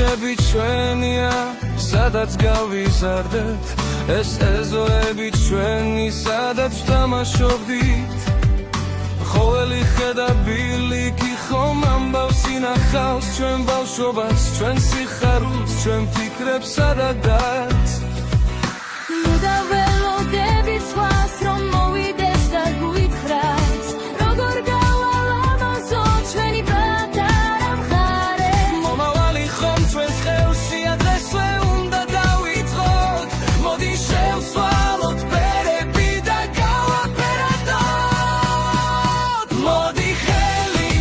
ეზოები ჩვენია სადაც გავიზარდეთ ეს ეზოები ჩვენი სადაც ვთამაშობდით ყოველი ხედა ბილიკი ხომ ამბავს ინახავს ჩვენ ბავშვობას ჩვენ სიხარულს ჩვენ ფიქრებსა და დარდს ნუ დაველოდები ცხვას რომ მოვიდეს და გვითხრას როგორ გავალ ამაზო ჩვენი პატარა მხარე მომავალი ხომ ჩვენს ხელშია დღესვე უნდა დავიწყოთ მოდი შევცვალოთ ფერები და გავაფერადოთ მოდი ხელი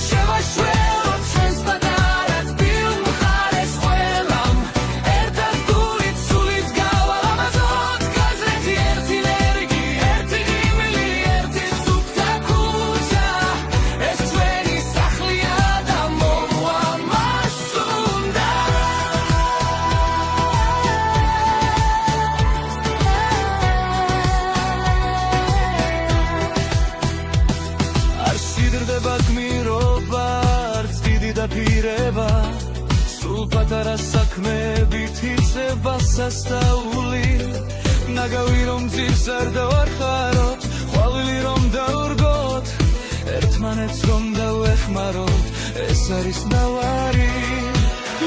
შევაშველოთ ჩვენს პატარა თბილ მხარეს ყველამ ერთად გულით სულით გავალ ამაზოთ გაზრეთი ერთი ნერგი ერთი ღიმილი ერთი სუფთა ქუჩა ეს ჩვენი სახლია და მოვა მას უნდა არ სიდრდება გმირობა არც დიდი დაპირება სულ პატარა საქმეებით იცება სასწაული ნაგავი რომ ძირს არ დავარხაროთ ყვავილი რომ დაურგოთ ერთმანეთს რომ დავეხმაროთ ეს არის ნავარი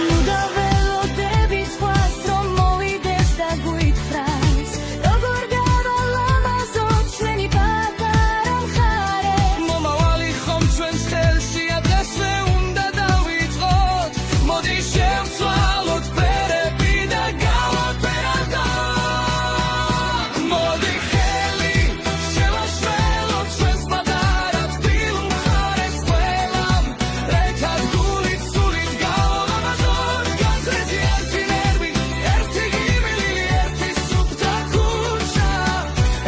ნუ დაველოდები ცხვას რომ მოვიდეს და გვითხრას როგორ გავალ ამაზო ჩვენი პატარა მხარე მომავალი ხომ ჩვენს ხელშია დღესვე უნდა დავიწყოთ მოდი შევცვალოთ ფერები და გავაფერადოთ მოდი ხელი შევაშველოთ ჩვენს პატარა თბილ მხარეს ყველამ ერთად გულით სულით გავალ ამაზოთ გაზრეთი ერთი ნერვი ერთი ღიმილი ერთი სუფთა ქუჩა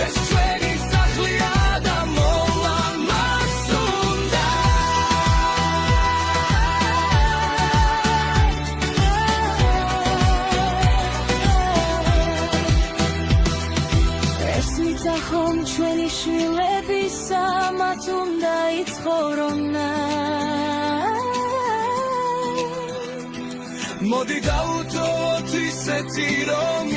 ეს ჩვენი სახლია და მოვა მას უნდა ეს მიწა ხომ ჩვენი შვილებისა მათ უნდა იცხოვრონა მოდი დავუთოთ ისეთი რომ